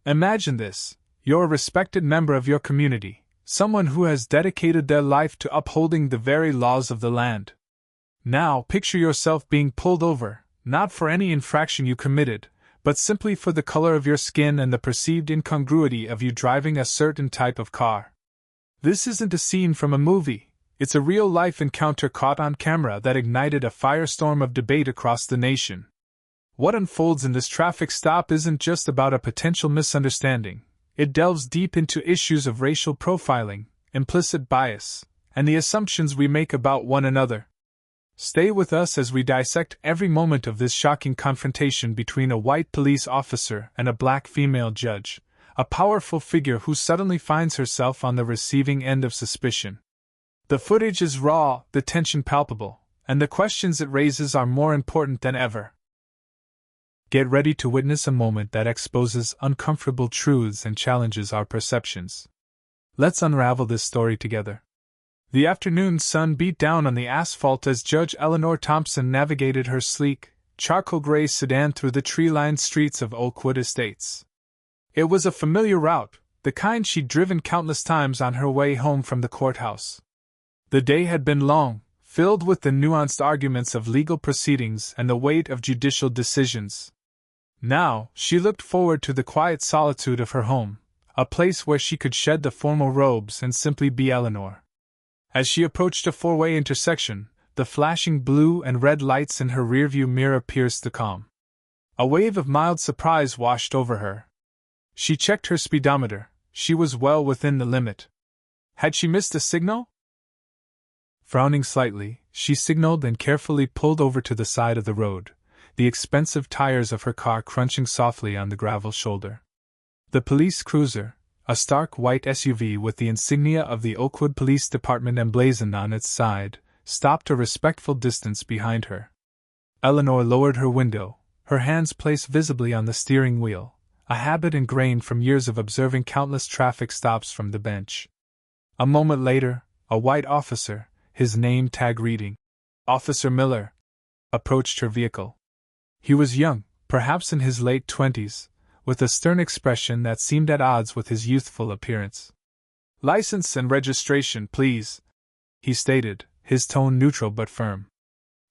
Imagine this. You're a respected member of your community, someone who has dedicated their life to upholding the very laws of the land. Now, picture yourself being pulled over, not for any infraction you committed, but simply for the color of your skin and the perceived incongruity of you driving a certain type of car. This isn't a scene from a movie, it's a real-life encounter caught on camera that ignited a firestorm of debate across the nation. What unfolds in this traffic stop isn't just about a potential misunderstanding, it delves deep into issues of racial profiling, implicit bias, and the assumptions we make about one another. Stay with us as we dissect every moment of this shocking confrontation between a white police officer and a black female judge, a powerful figure who suddenly finds herself on the receiving end of suspicion. The footage is raw, the tension palpable, and the questions it raises are more important than ever. Get ready to witness a moment that exposes uncomfortable truths and challenges our perceptions. Let's unravel this story together. The afternoon sun beat down on the asphalt as Judge Eleanor Thompson navigated her sleek, charcoal-gray sedan through the tree-lined streets of Oakwood Estates. It was a familiar route, the kind she'd driven countless times on her way home from the courthouse. The day had been long, filled with the nuanced arguments of legal proceedings and the weight of judicial decisions. Now, she looked forward to the quiet solitude of her home, a place where she could shed the formal robes and simply be Eleanor. As she approached a four-way intersection, the flashing blue and red lights in her rearview mirror pierced the calm. A wave of mild surprise washed over her. She checked her speedometer. She was well within the limit. Had she missed a signal? Frowning slightly, she signaled and carefully pulled over to the side of the road, the expensive tires of her car crunching softly on the gravel shoulder. The police cruiser, a stark white SUV with the insignia of the Oakwood Police Department emblazoned on its side, stopped a respectful distance behind her. Eleanor lowered her window, her hands placed visibly on the steering wheel, a habit ingrained from years of observing countless traffic stops from the bench. A moment later, a white officer, his name tag reading, Officer Miller, approached her vehicle. He was young, perhaps in his late 20s, with a stern expression that seemed at odds with his youthful appearance. "License and registration, please," he stated, his tone neutral but firm.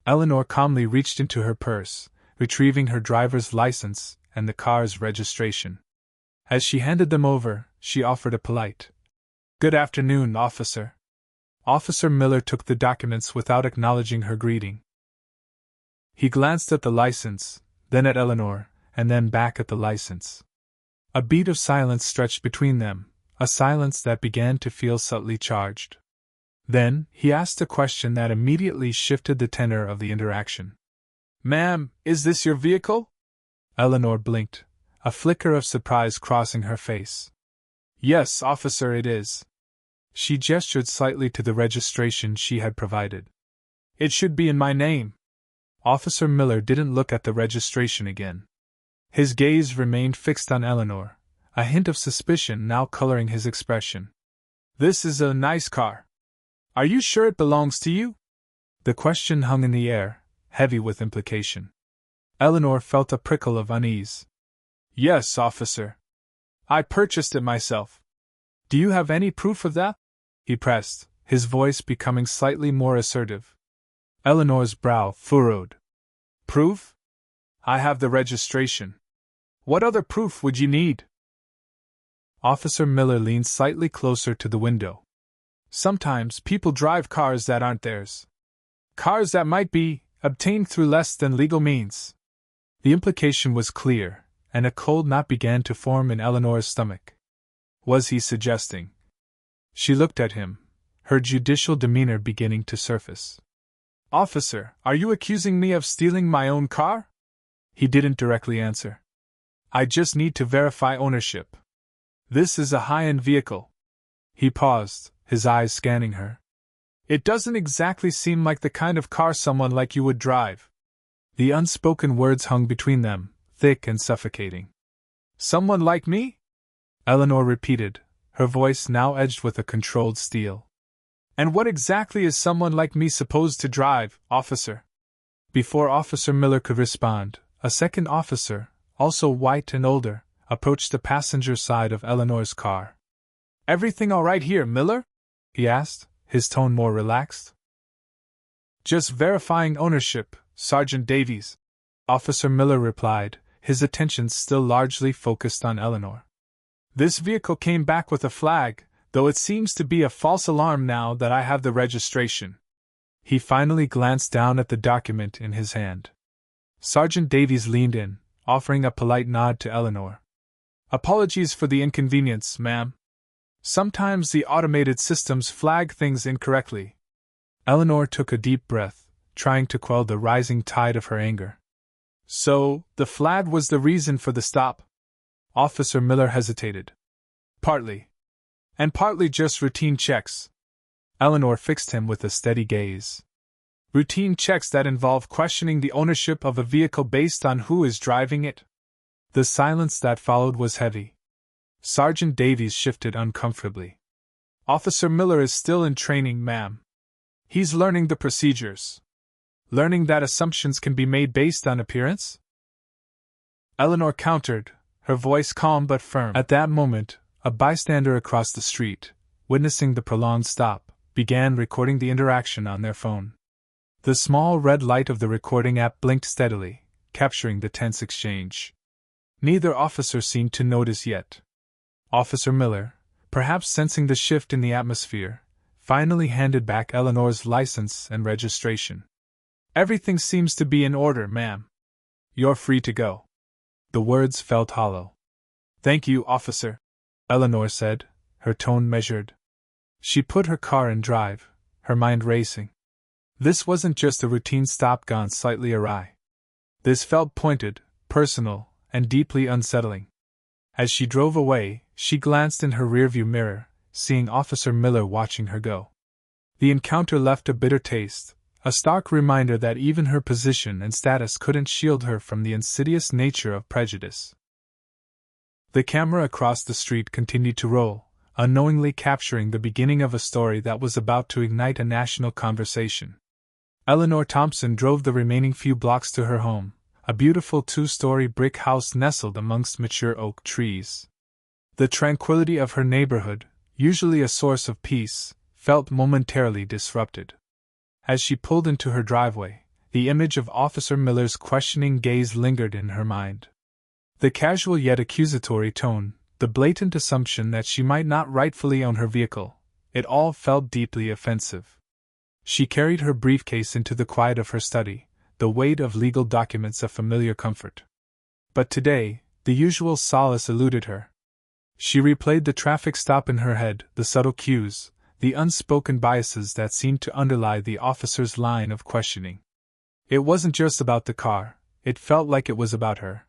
Eleanor calmly reached into her purse, retrieving her driver's license and the car's registration. As she handed them over, she offered a polite, "Good afternoon, officer." Officer Miller took the documents without acknowledging her greeting. He glanced at the license, then at Eleanor, and then back at the license. A beat of silence stretched between them, a silence that began to feel subtly charged. Then, he asked a question that immediately shifted the tenor of the interaction. "Ma'am, is this your vehicle?" Eleanor blinked, a flicker of surprise crossing her face. "Yes, officer, it is." She gestured slightly to the registration she had provided. "It should be in my name." Officer Miller didn't look at the registration again. His gaze remained fixed on Eleanor, a hint of suspicion now coloring his expression. "This is a nice car. Are you sure it belongs to you?" The question hung in the air, heavy with implication. Eleanor felt a prickle of unease. "Yes, officer. I purchased it myself." "Do you have any proof of that?" he pressed, his voice becoming slightly more assertive. Eleanor's brow furrowed. "Proof? I have the registration. What other proof would you need?" Officer Miller leaned slightly closer to the window. "Sometimes people drive cars that aren't theirs. Cars that might be obtained through less than legal means." The implication was clear, and a cold knot began to form in Eleanor's stomach. Was he suggesting? She looked at him, her judicial demeanor beginning to surface. "Officer, are you accusing me of stealing my own car?" He didn't directly answer. "I just need to verify ownership. This is a high-end vehicle." He paused, his eyes scanning her. "It doesn't exactly seem like the kind of car someone like you would drive." The unspoken words hung between them, thick and suffocating. "Someone like me?" Eleanor repeated, her voice now edged with a controlled steel. "And what exactly is someone like me supposed to drive, officer?" Before Officer Miller could respond, a second officer, also white and older, approached the passenger side of Eleanor's car. "Everything all right here, Miller?" he asked, his tone more relaxed. "Just verifying ownership, Sergeant Davies," Officer Miller replied, his attention still largely focused on Eleanor. "This vehicle came back with a flag, though it seems to be a false alarm now that I have the registration." He finally glanced down at the document in his hand. Sergeant Davies leaned in, offering a polite nod to Eleanor. "Apologies for the inconvenience, ma'am. Sometimes the automated systems flag things incorrectly." Eleanor took a deep breath, trying to quell the rising tide of her anger. "So, the flag was the reason for the stop?" Officer Miller hesitated. "Partly. And partly just routine checks." Eleanor fixed him with a steady gaze. "Routine checks that involve questioning the ownership of a vehicle based on who is driving it?" The silence that followed was heavy. Sergeant Davies shifted uncomfortably. "Officer Miller is still in training, ma'am. He's learning the procedures. Learning that assumptions can be made based on appearance?" Eleanor countered, her voice calm but firm. At that moment, a bystander across the street, witnessing the prolonged stop, began recording the interaction on their phone. The small red light of the recording app blinked steadily, capturing the tense exchange. Neither officer seemed to notice yet. Officer Miller, perhaps sensing the shift in the atmosphere, finally handed back Eleanor's license and registration. "Everything seems to be in order, ma'am. You're free to go." The words felt hollow. "Thank you, officer," Eleanor said, her tone measured. She put her car in drive, her mind racing. This wasn't just a routine stop gone slightly awry. This felt pointed, personal, and deeply unsettling. As she drove away, she glanced in her rearview mirror, seeing Officer Miller watching her go. The encounter left a bitter taste, a stark reminder that even her position and status couldn't shield her from the insidious nature of prejudice. The camera across the street continued to roll, unknowingly capturing the beginning of a story that was about to ignite a national conversation. Eleanor Thompson drove the remaining few blocks to her home, a beautiful two-story brick house nestled amongst mature oak trees. The tranquility of her neighborhood, usually a source of peace, felt momentarily disrupted. As she pulled into her driveway, the image of Officer Miller's questioning gaze lingered in her mind. The casual yet accusatory tone, the blatant assumption that she might not rightfully own her vehicle, it all felt deeply offensive. She carried her briefcase into the quiet of her study, the weight of legal documents a familiar comfort. But today, the usual solace eluded her. She replayed the traffic stop in her head, the subtle cues, the unspoken biases that seemed to underlie the officer's line of questioning. It wasn't just about the car, it felt like it was about her.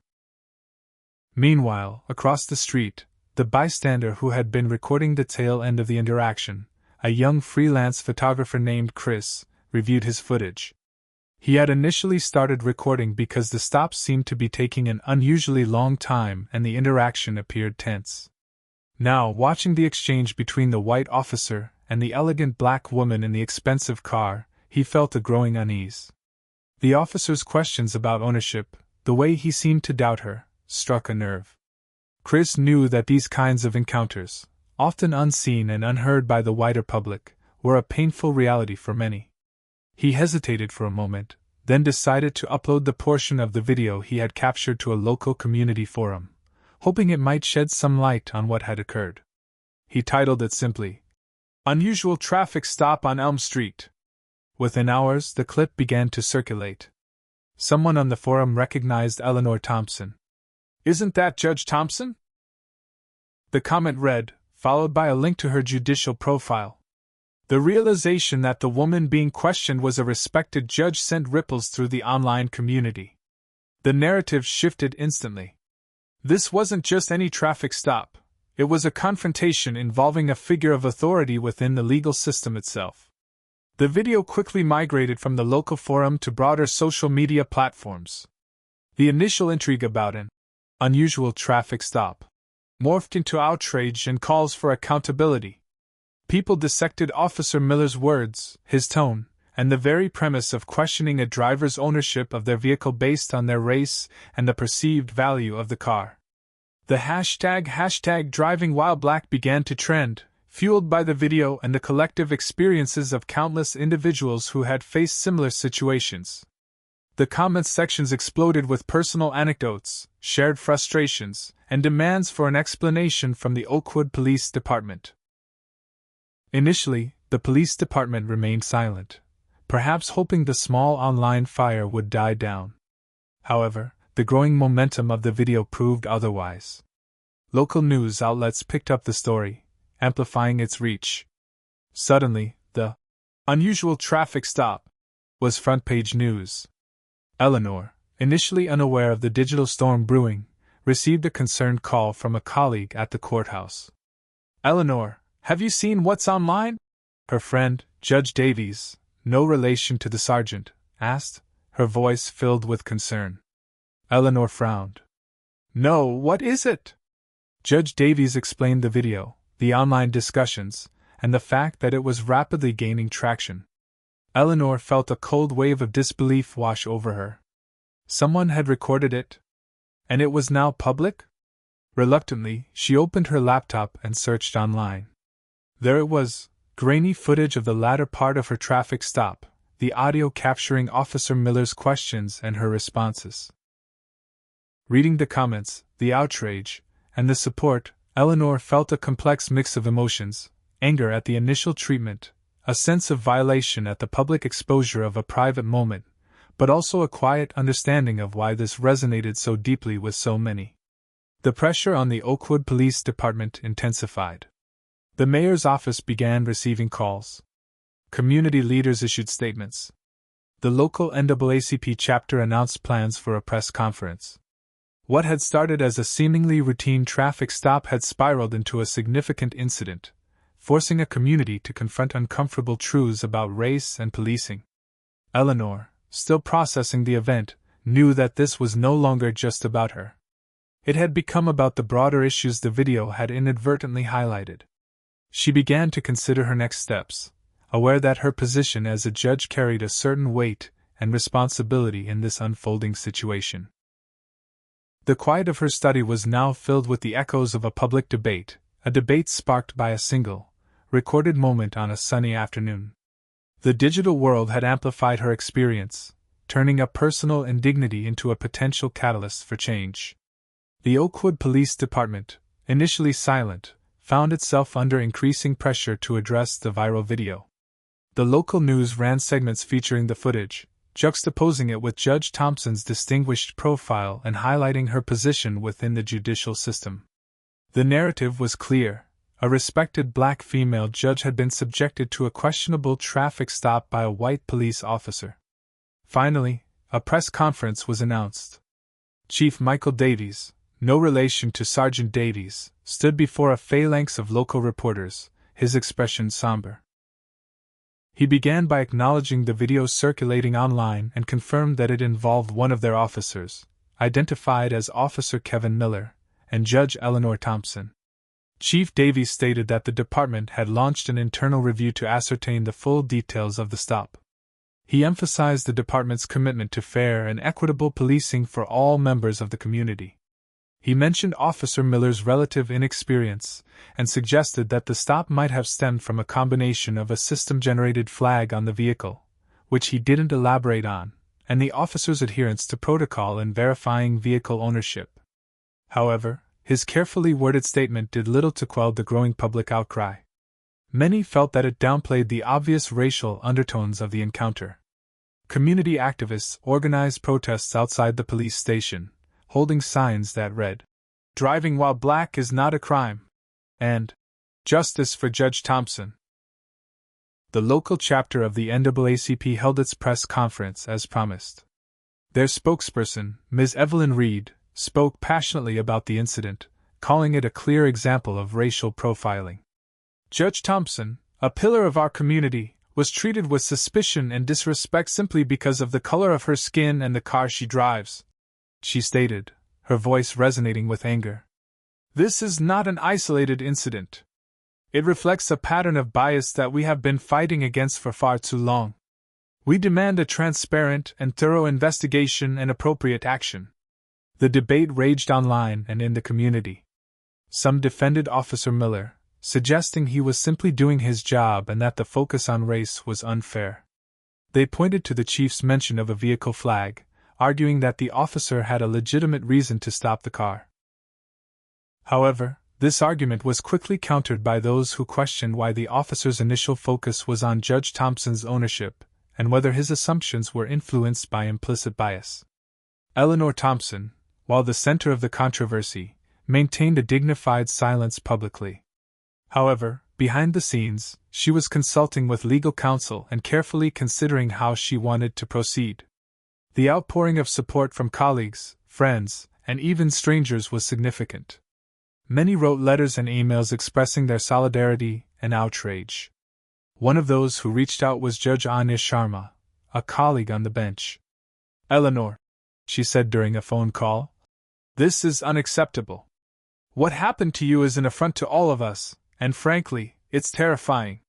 Meanwhile, across the street, the bystander who had been recording the tail end of the interaction, a young freelance photographer named Chris, reviewed his footage. He had initially started recording because the stop seemed to be taking an unusually long time and the interaction appeared tense. Now, watching the exchange between the white officer and the elegant black woman in the expensive car, he felt a growing unease. The officer's questions about ownership, the way he seemed to doubt her, struck a nerve. Chris knew that these kinds of encounters, often unseen and unheard by the wider public, were a painful reality for many. He hesitated for a moment, then decided to upload the portion of the video he had captured to a local community forum, hoping it might shed some light on what had occurred. He titled it simply, "Unusual Traffic Stop on Elm Street." Within hours, the clip began to circulate. Someone on the forum recognized Eleanor Thompson. "Isn't that Judge Thompson?" The comment read, followed by a link to her judicial profile. The realization that the woman being questioned was a respected judge sent ripples through the online community. The narrative shifted instantly. This wasn't just any traffic stop, it was a confrontation involving a figure of authority within the legal system itself. The video quickly migrated from the local forum to broader social media platforms. The initial intrigue about an unusual traffic stop morphed into outrage and calls for accountability. People dissected Officer Miller's words, his tone, and the very premise of questioning a driver's ownership of their vehicle based on their race and the perceived value of the car. The hashtag driving while black began to trend, fueled by the video and the collective experiences of countless individuals who had faced similar situations. The comments sections exploded with personal anecdotes, shared frustrations, and demands for an explanation from the Oakwood Police Department. Initially, the police department remained silent, perhaps hoping the small online fire would die down. However, the growing momentum of the video proved otherwise. Local news outlets picked up the story, amplifying its reach. Suddenly, the unusual traffic stop was front-page news. Eleanor, initially unaware of the digital storm brewing, received a concerned call from a colleague at the courthouse. "Eleanor, have you seen what's online?" Her friend, Judge Davies, no relation to the sergeant, asked, her voice filled with concern. Eleanor frowned. "No, what is it?" Judge Davies explained the video, the online discussions, and the fact that it was rapidly gaining traction. Eleanor felt a cold wave of disbelief wash over her. Someone had recorded it? And it was now public? Reluctantly, she opened her laptop and searched online. There it was, grainy footage of the latter part of her traffic stop, the audio capturing Officer Miller's questions and her responses. Reading the comments, the outrage, and the support, Eleanor felt a complex mix of emotions: anger at the initial treatment, a sense of violation at the public exposure of a private moment, but also a quiet understanding of why this resonated so deeply with so many. The pressure on the Oakwood Police Department intensified. The mayor's office began receiving calls. Community leaders issued statements. The local NAACP chapter announced plans for a press conference. What had started as a seemingly routine traffic stop had spiraled into a significant incident, forcing a community to confront uncomfortable truths about race and policing. Eleanor, still processing the event, knew that this was no longer just about her. It had become about the broader issues the video had inadvertently highlighted. She began to consider her next steps, aware that her position as a judge carried a certain weight and responsibility in this unfolding situation. The quiet of her study was now filled with the echoes of a public debate, a debate sparked by a single, recorded moment on a sunny afternoon. The digital world had amplified her experience, turning a personal indignity into a potential catalyst for change. The Oakwood Police Department, initially silent, found itself under increasing pressure to address the viral video. The local news ran segments featuring the footage, juxtaposing it with Judge Thompson's distinguished profile and highlighting her position within the judicial system. The narrative was clear: a respected black female judge had been subjected to a questionable traffic stop by a white police officer. Finally, a press conference was announced. Chief Michael Davies, no relation to Sergeant Davies, stood before a phalanx of local reporters, his expression somber. He began by acknowledging the video circulating online and confirmed that it involved one of their officers, identified as Officer Kevin Miller, and Judge Eleanor Thompson. Chief Davies stated that the department had launched an internal review to ascertain the full details of the stop. He emphasized the department's commitment to fair and equitable policing for all members of the community. He mentioned Officer Miller's relative inexperience and suggested that the stop might have stemmed from a combination of a system-generated flag on the vehicle, which he didn't elaborate on, and the officer's adherence to protocol in verifying vehicle ownership. However, his carefully worded statement did little to quell the growing public outcry. Many felt that it downplayed the obvious racial undertones of the encounter. Community activists organized protests outside the police station, holding signs that read, "Driving while black is not a crime," and "Justice for Judge Thompson." The local chapter of the NAACP held its press conference as promised. Their spokesperson, Ms. Evelyn Reed, spoke passionately about the incident, calling it a clear example of racial profiling. "Judge Thompson, a pillar of our community, was treated with suspicion and disrespect simply because of the color of her skin and the car she drives," she stated, her voice resonating with anger. "This is not an isolated incident. It reflects a pattern of bias that we have been fighting against for far too long. We demand a transparent and thorough investigation and appropriate action." The debate raged online and in the community. Some defended Officer Miller, suggesting he was simply doing his job and that the focus on race was unfair. They pointed to the chief's mention of a vehicle flag, arguing that the officer had a legitimate reason to stop the car. However, this argument was quickly countered by those who questioned why the officer's initial focus was on Judge Thompson's ownership, and whether his assumptions were influenced by implicit bias. Eleanor Thompson, while the center of the controversy, maintained a dignified silence publicly. However, behind the scenes, she was consulting with legal counsel and carefully considering how she wanted to proceed. The outpouring of support from colleagues, friends, and even strangers was significant. Many wrote letters and emails expressing their solidarity and outrage. One of those who reached out was Judge Anya Sharma, a colleague on the bench. "Eleanor," she said during a phone call, "this is unacceptable. What happened to you is an affront to all of us, and frankly, it's terrifying.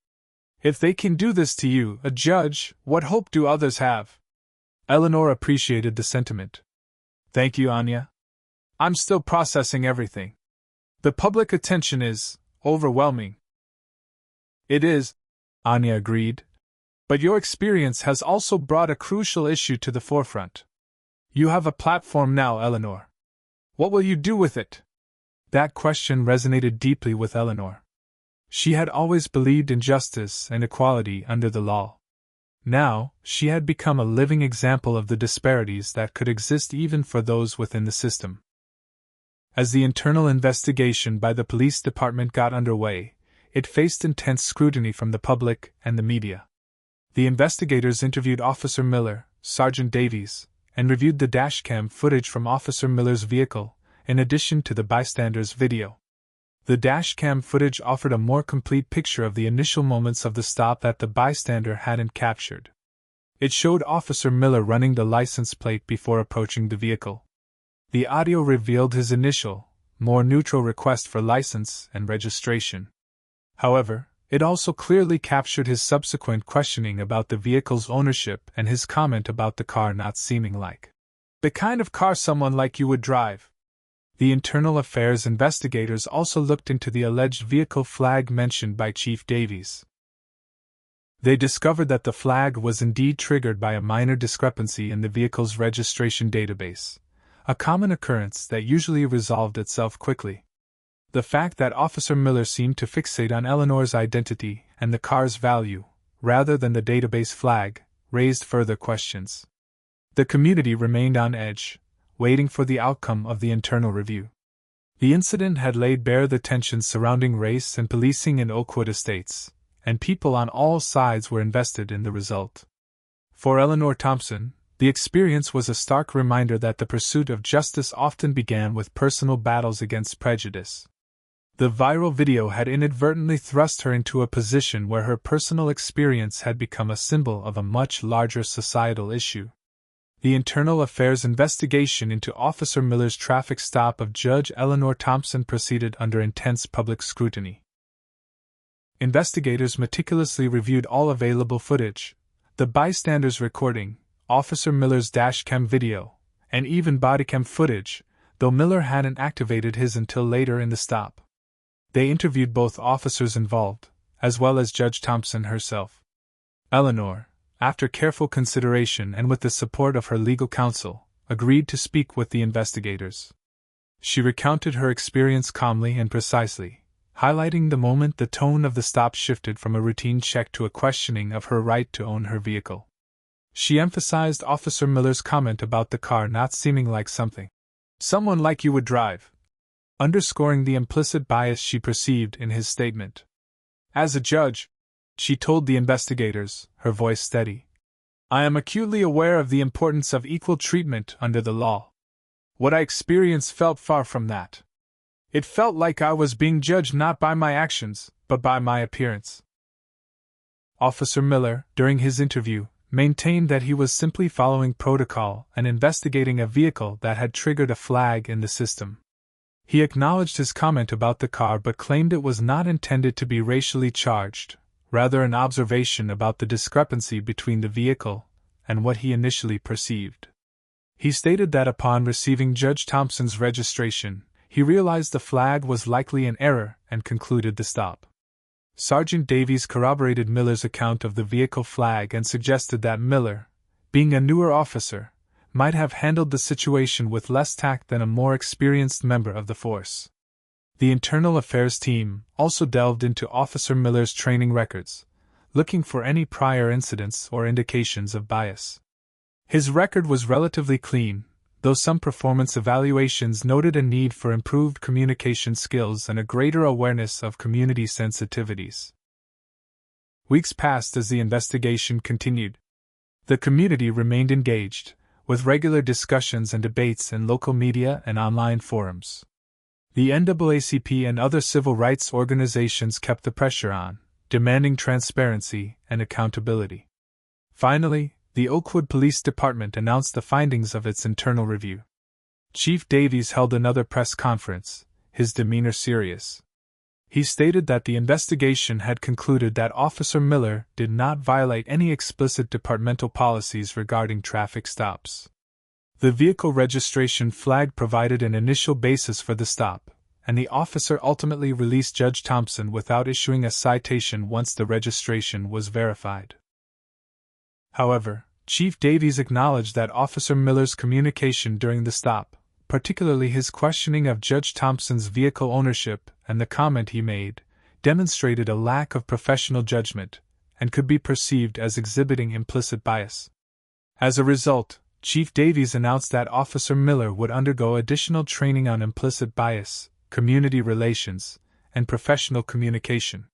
If they can do this to you, a judge, what hope do others have?" Eleanor appreciated the sentiment. "Thank you, Anya. I'm still processing everything. The public attention is overwhelming." "It is," Anya agreed. "But your experience has also brought a crucial issue to the forefront. You have a platform now, Eleanor. What will you do with it?" That question resonated deeply with Eleanor. She had always believed in justice and equality under the law. Now, she had become a living example of the disparities that could exist even for those within the system. As the internal investigation by the police department got underway, it faced intense scrutiny from the public and the media. The investigators interviewed Officer Miller, Sergeant Davies, and reviewed the dashcam footage from Officer Miller's vehicle, in addition to the bystanders' video. The dashcam footage offered a more complete picture of the initial moments of the stop that the bystander hadn't captured. It showed Officer Miller running the license plate before approaching the vehicle. The audio revealed his initial, more neutral request for license and registration. However, it also clearly captured his subsequent questioning about the vehicle's ownership and his comment about the car not seeming like the kind of car someone like you would drive. The internal affairs investigators also looked into the alleged vehicle flag mentioned by Chief Davies. They discovered that the flag was indeed triggered by a minor discrepancy in the vehicle's registration database, a common occurrence that usually resolved itself quickly. The fact that Officer Miller seemed to fixate on Eleanor's identity and the car's value, rather than the database flag, raised further questions. The community remained on edge, waiting for the outcome of the internal review. The incident had laid bare the tensions surrounding race and policing in Oakwood Estates, and people on all sides were invested in the result. For Eleanor Thompson, the experience was a stark reminder that the pursuit of justice often began with personal battles against prejudice. The viral video had inadvertently thrust her into a position where her personal experience had become a symbol of a much larger societal issue. The internal affairs investigation into Officer Miller's traffic stop of Judge Eleanor Thompson proceeded under intense public scrutiny. Investigators meticulously reviewed all available footage, the bystanders' recording, Officer Miller's dashcam video, and even bodycam footage, though Miller hadn't activated his until later in the stop. They interviewed both officers involved, as well as Judge Thompson herself. Eleanor, after careful consideration and with the support of her legal counsel, agreed to speak with the investigators. She recounted her experience calmly and precisely, highlighting the moment the tone of the stop shifted from a routine check to a questioning of her right to own her vehicle. She emphasized Officer Miller's comment about the car not seeming like something someone like you would drive, underscoring the implicit bias she perceived in his statement. "As a judge," she told the investigators, her voice steady, "I am acutely aware of the importance of equal treatment under the law. What I experienced felt far from that. It felt like I was being judged not by my actions, but by my appearance." Officer Miller, during his interview, maintained that he was simply following protocol and investigating a vehicle that had triggered a flag in the system. He acknowledged his comment about the car but claimed it was not intended to be racially charged, rather an observation about the discrepancy between the vehicle and what he initially perceived. He stated that upon receiving Judge Thompson's registration, he realized the flag was likely an error and concluded the stop. Sergeant Davies corroborated Miller's account of the vehicle flag and suggested that Miller, being a newer officer, might have handled the situation with less tact than a more experienced member of the force. The Internal Affairs team also delved into Officer Miller's training records, looking for any prior incidents or indications of bias. His record was relatively clean, though some performance evaluations noted a need for improved communication skills and a greater awareness of community sensitivities. Weeks passed as the investigation continued. The community remained engaged, with regular discussions and debates in local media and online forums. The NAACP and other civil rights organizations kept the pressure on, demanding transparency and accountability. Finally, the Oakwood Police Department announced the findings of its internal review. Chief Davies held another press conference, his demeanor serious. He stated that the investigation had concluded that Officer Miller did not violate any explicit departmental policies regarding traffic stops. The vehicle registration flag provided an initial basis for the stop, and the officer ultimately released Judge Thompson without issuing a citation once the registration was verified. However, Chief Davies acknowledged that Officer Miller's communication during the stop, particularly his questioning of Judge Thompson's vehicle ownership and the comment he made, demonstrated a lack of professional judgment and could be perceived as exhibiting implicit bias. As a result, Chief Davies announced that Officer Miller would undergo additional training on implicit bias, community relations, and professional communication.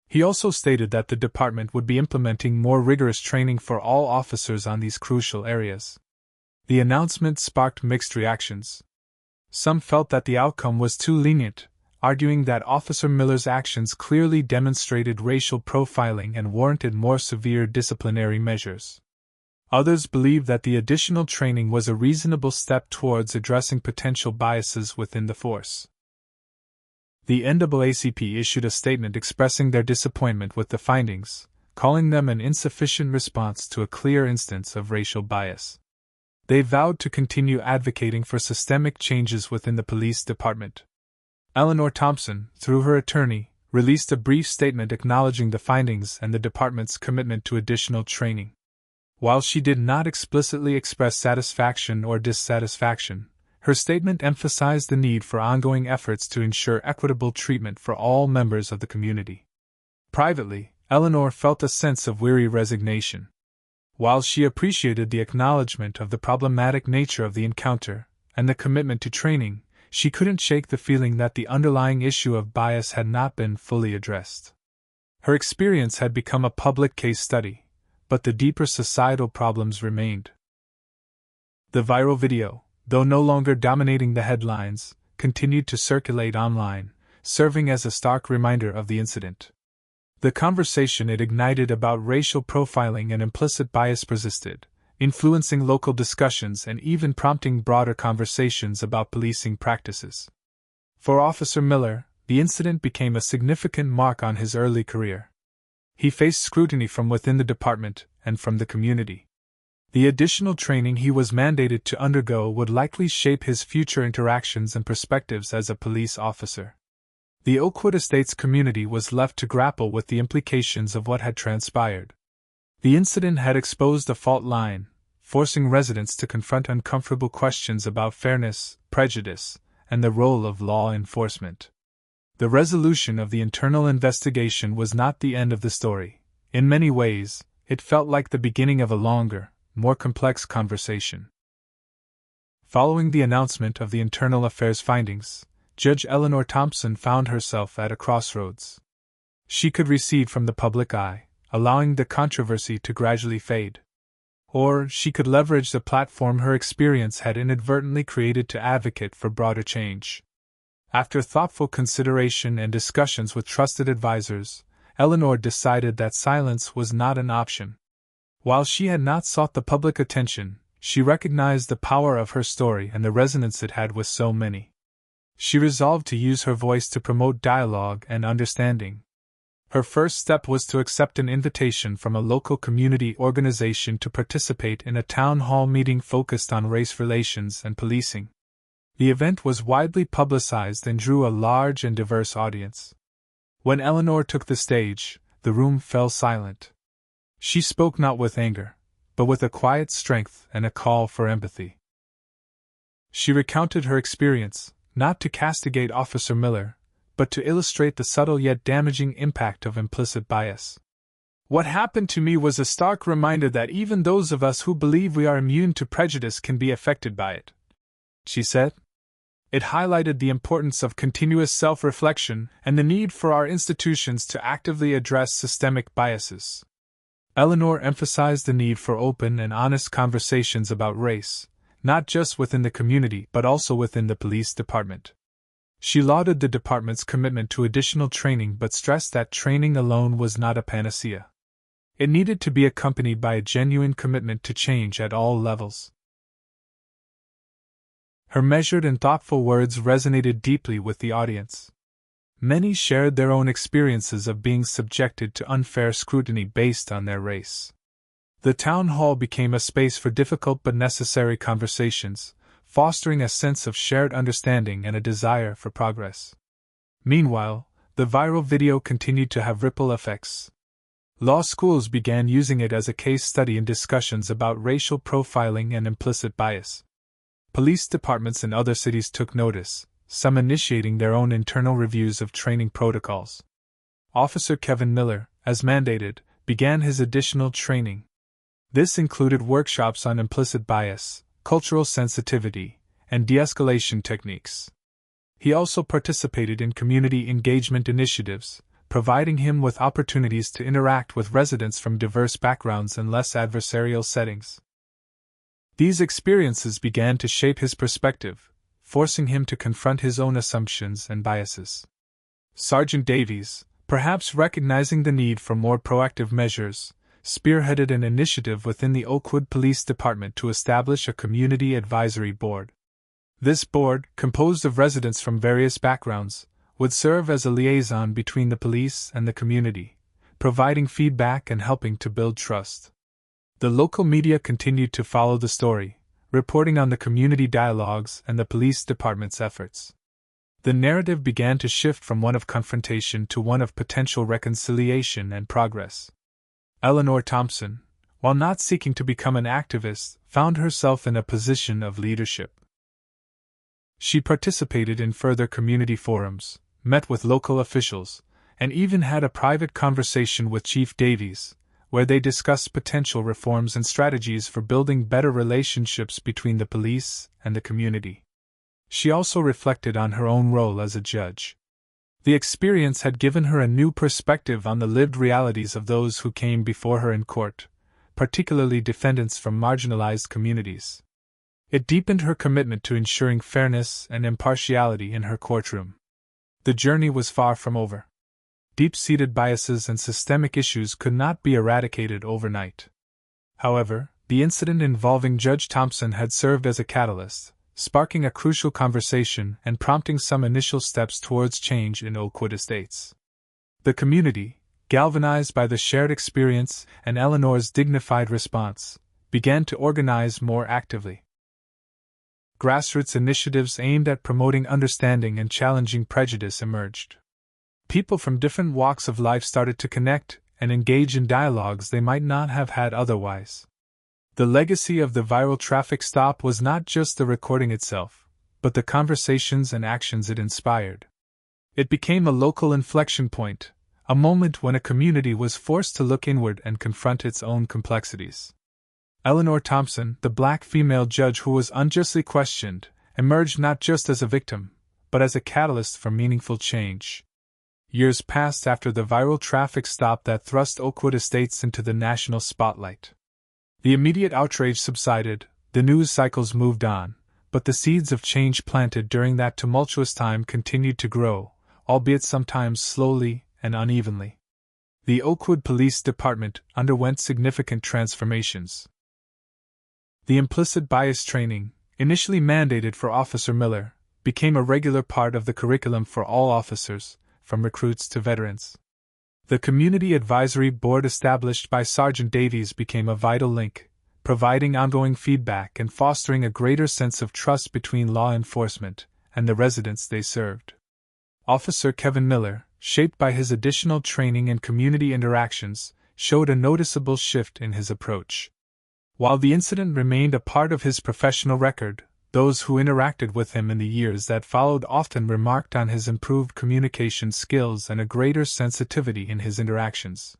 He also stated that the department would be implementing more rigorous training for all officers on these crucial areas. The announcement sparked mixed reactions. Some felt that the outcome was too lenient, arguing that Officer Miller's actions clearly demonstrated racial profiling and warranted more severe disciplinary measures. Others believed that the additional training was a reasonable step towards addressing potential biases within the force. The NAACP issued a statement expressing their disappointment with the findings, calling them an insufficient response to a clear instance of racial bias. They vowed to continue advocating for systemic changes within the police department. Eleanor Thompson, through her attorney, released a brief statement acknowledging the findings and the department's commitment to additional training. While she did not explicitly express satisfaction or dissatisfaction, her statement emphasized the need for ongoing efforts to ensure equitable treatment for all members of the community. Privately, Eleanor felt a sense of weary resignation. While she appreciated the acknowledgement of the problematic nature of the encounter and the commitment to training, she couldn't shake the feeling that the underlying issue of bias had not been fully addressed. Her experience had become a public case study, but the deeper societal problems remained. The viral video, though no longer dominating the headlines, continued to circulate online, serving as a stark reminder of the incident. The conversation it ignited about racial profiling and implicit bias persisted, influencing local discussions and even prompting broader conversations about policing practices. For Officer Miller, the incident became a significant mark on his early career. He faced scrutiny from within the department and from the community. The additional training he was mandated to undergo would likely shape his future interactions and perspectives as a police officer. The Oakwood Estates community was left to grapple with the implications of what had transpired. The incident had exposed a fault line, forcing residents to confront uncomfortable questions about fairness, prejudice, and the role of law enforcement. The resolution of the internal investigation was not the end of the story. In many ways, it felt like the beginning of a longer, more complex conversation. Following the announcement of the Internal Affairs findings, Judge Eleanor Thompson found herself at a crossroads. She could recede from the public eye, allowing the controversy to gradually fade. Or she could leverage the platform her experience had inadvertently created to advocate for broader change. After thoughtful consideration and discussions with trusted advisors, Eleanor decided that silence was not an option. While she had not sought the public attention, she recognized the power of her story and the resonance it had with so many. She resolved to use her voice to promote dialogue and understanding. Her first step was to accept an invitation from a local community organization to participate in a town hall meeting focused on race relations and policing. The event was widely publicized and drew a large and diverse audience. When Eleanor took the stage, the room fell silent. She spoke not with anger, but with a quiet strength and a call for empathy. She recounted her experience, not to castigate Officer Miller, but to illustrate the subtle yet damaging impact of implicit bias. "What happened to me was a stark reminder that even those of us who believe we are immune to prejudice can be affected by it," she said. It highlighted the importance of continuous self-reflection and the need for our institutions to actively address systemic biases. Eleanor emphasized the need for open and honest conversations about race, not just within the community but also within the police department. She lauded the department's commitment to additional training but stressed that training alone was not a panacea. It needed to be accompanied by a genuine commitment to change at all levels. Her measured and thoughtful words resonated deeply with the audience. Many shared their own experiences of being subjected to unfair scrutiny based on their race. The town hall became a space for difficult but necessary conversations, fostering a sense of shared understanding and a desire for progress. Meanwhile, the viral video continued to have ripple effects. Law schools began using it as a case study in discussions about racial profiling and implicit bias. Police departments in other cities took notice, some initiating their own internal reviews of training protocols. Officer Kevin Miller, as mandated, began his additional training. This included workshops on implicit bias, cultural sensitivity, and de-escalation techniques. He also participated in community engagement initiatives, providing him with opportunities to interact with residents from diverse backgrounds in less adversarial settings. These experiences began to shape his perspective, forcing him to confront his own assumptions and biases. Sergeant Davies, perhaps recognizing the need for more proactive measures, spearheaded an initiative within the Oakwood Police Department to establish a community advisory board. This board, composed of residents from various backgrounds, would serve as a liaison between the police and the community, providing feedback and helping to build trust. The local media continued to follow the story, reporting on the community dialogues and the police department's efforts. The narrative began to shift from one of confrontation to one of potential reconciliation and progress. Eleanor Thompson, while not seeking to become an activist, found herself in a position of leadership. She participated in further community forums, met with local officials, and even had a private conversation with Chief Davies, where they discussed potential reforms and strategies for building better relationships between the police and the community. She also reflected on her own role as a judge. The experience had given her a new perspective on the lived realities of those who came before her in court, particularly defendants from marginalized communities. It deepened her commitment to ensuring fairness and impartiality in her courtroom. The journey was far from over. Deep-seated biases and systemic issues could not be eradicated overnight. However, the incident involving Judge Thompson had served as a catalyst, sparking a crucial conversation and prompting some initial steps towards change in Oakwood Estates. The community, galvanized by the shared experience and Eleanor's dignified response, began to organize more actively. Grassroots initiatives aimed at promoting understanding and challenging prejudice emerged. People from different walks of life started to connect and engage in dialogues they might not have had otherwise. The legacy of the viral traffic stop was not just the recording itself, but the conversations and actions it inspired. It became a local inflection point, a moment when a community was forced to look inward and confront its own complexities. Eleanor Thompson, the black female judge who was unjustly questioned, emerged not just as a victim, but as a catalyst for meaningful change. Years passed after the viral traffic stop that thrust Oakwood Estates into the national spotlight. The immediate outrage subsided, the news cycles moved on, but the seeds of change planted during that tumultuous time continued to grow, albeit sometimes slowly and unevenly. The Oakwood Police Department underwent significant transformations. The implicit bias training, initially mandated for Officer Miller, became a regular part of the curriculum for all officers, from recruits to veterans. The Community Advisory Board established by Sergeant Davies became a vital link, providing ongoing feedback and fostering a greater sense of trust between law enforcement and the residents they served. Officer Kevin Miller, shaped by his additional training and community interactions, showed a noticeable shift in his approach. While the incident remained a part of his professional record, those who interacted with him in the years that followed often remarked on his improved communication skills and a greater sensitivity in his interactions.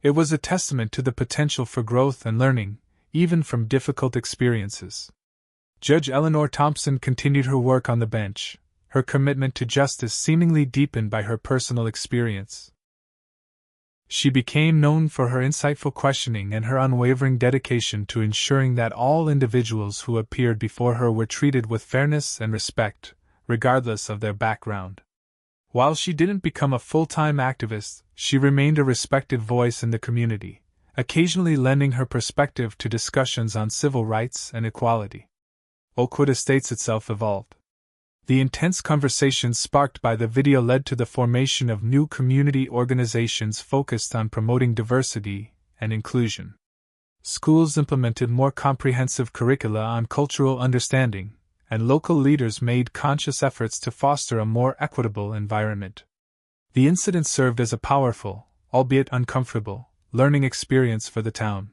It was a testament to the potential for growth and learning, even from difficult experiences. Judge Eleanor Thompson continued her work on the bench, her commitment to justice seemingly deepened by her personal experience. She became known for her insightful questioning and her unwavering dedication to ensuring that all individuals who appeared before her were treated with fairness and respect, regardless of their background. While she didn't become a full-time activist, she remained a respected voice in the community, occasionally lending her perspective to discussions on civil rights and equality. Oakwood Estates itself evolved. The intense conversations sparked by the video led to the formation of new community organizations focused on promoting diversity and inclusion. Schools implemented more comprehensive curricula on cultural understanding, and local leaders made conscious efforts to foster a more equitable environment. The incident served as a powerful, albeit uncomfortable, learning experience for the town.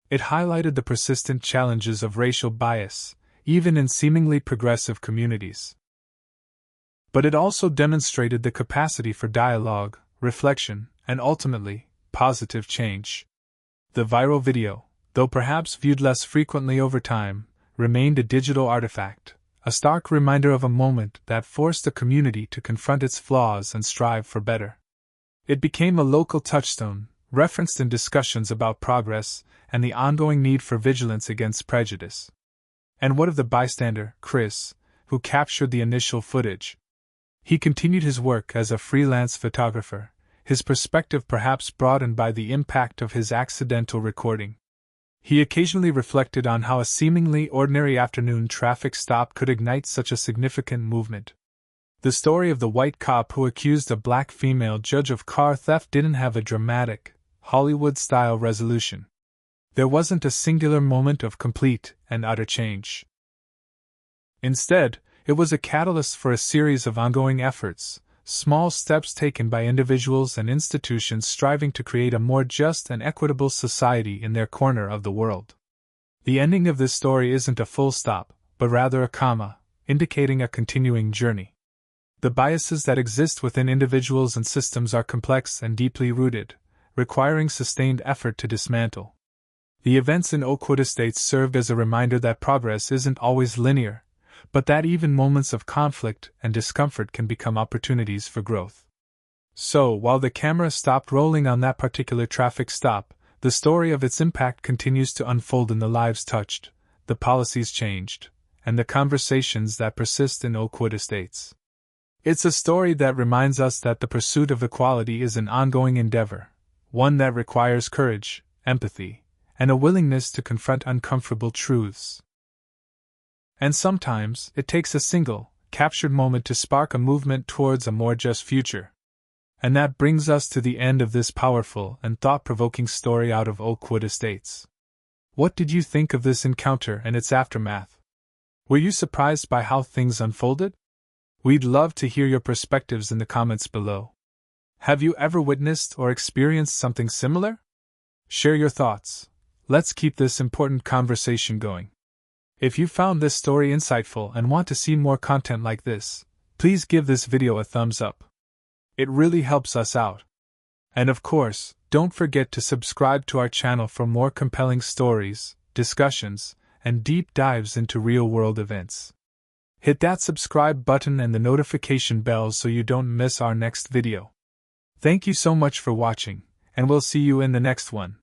It highlighted the persistent challenges of racial bias, even in seemingly progressive communities. But it also demonstrated the capacity for dialogue, reflection, and ultimately, positive change. The viral video, though perhaps viewed less frequently over time, remained a digital artifact, a stark reminder of a moment that forced the community to confront its flaws and strive for better. It became a local touchstone, referenced in discussions about progress and the ongoing need for vigilance against prejudice. And what of the bystander, Chris, who captured the initial footage? He continued his work as a freelance photographer, his perspective perhaps broadened by the impact of his accidental recording. He occasionally reflected on how a seemingly ordinary afternoon traffic stop could ignite such a significant movement. The story of the white cop who accused a black female judge of car theft didn't have a dramatic, Hollywood-style resolution. There wasn't a singular moment of complete and utter change. Instead, it was a catalyst for a series of ongoing efforts, small steps taken by individuals and institutions striving to create a more just and equitable society in their corner of the world. The ending of this story isn't a full stop, but rather a comma, indicating a continuing journey. The biases that exist within individuals and systems are complex and deeply rooted, requiring sustained effort to dismantle. The events in Oakwood Estates served as a reminder that progress isn't always linear, but that even moments of conflict and discomfort can become opportunities for growth. So, while the camera stopped rolling on that particular traffic stop, the story of its impact continues to unfold in the lives touched, the policies changed, and the conversations that persist in Oakwood Estates. It's a story that reminds us that the pursuit of equality is an ongoing endeavor, one that requires courage, empathy, and a willingness to confront uncomfortable truths. And sometimes, it takes a single, captured moment to spark a movement towards a more just future. And that brings us to the end of this powerful and thought-provoking story out of Oakwood Estates. What did you think of this encounter and its aftermath? Were you surprised by how things unfolded? We'd love to hear your perspectives in the comments below. Have you ever witnessed or experienced something similar? Share your thoughts. Let's keep this important conversation going. If you found this story insightful and want to see more content like this, please give this video a thumbs up. It really helps us out. And of course, don't forget to subscribe to our channel for more compelling stories, discussions, and deep dives into real-world events. Hit that subscribe button and the notification bell so you don't miss our next video. Thank you so much for watching, and we'll see you in the next one.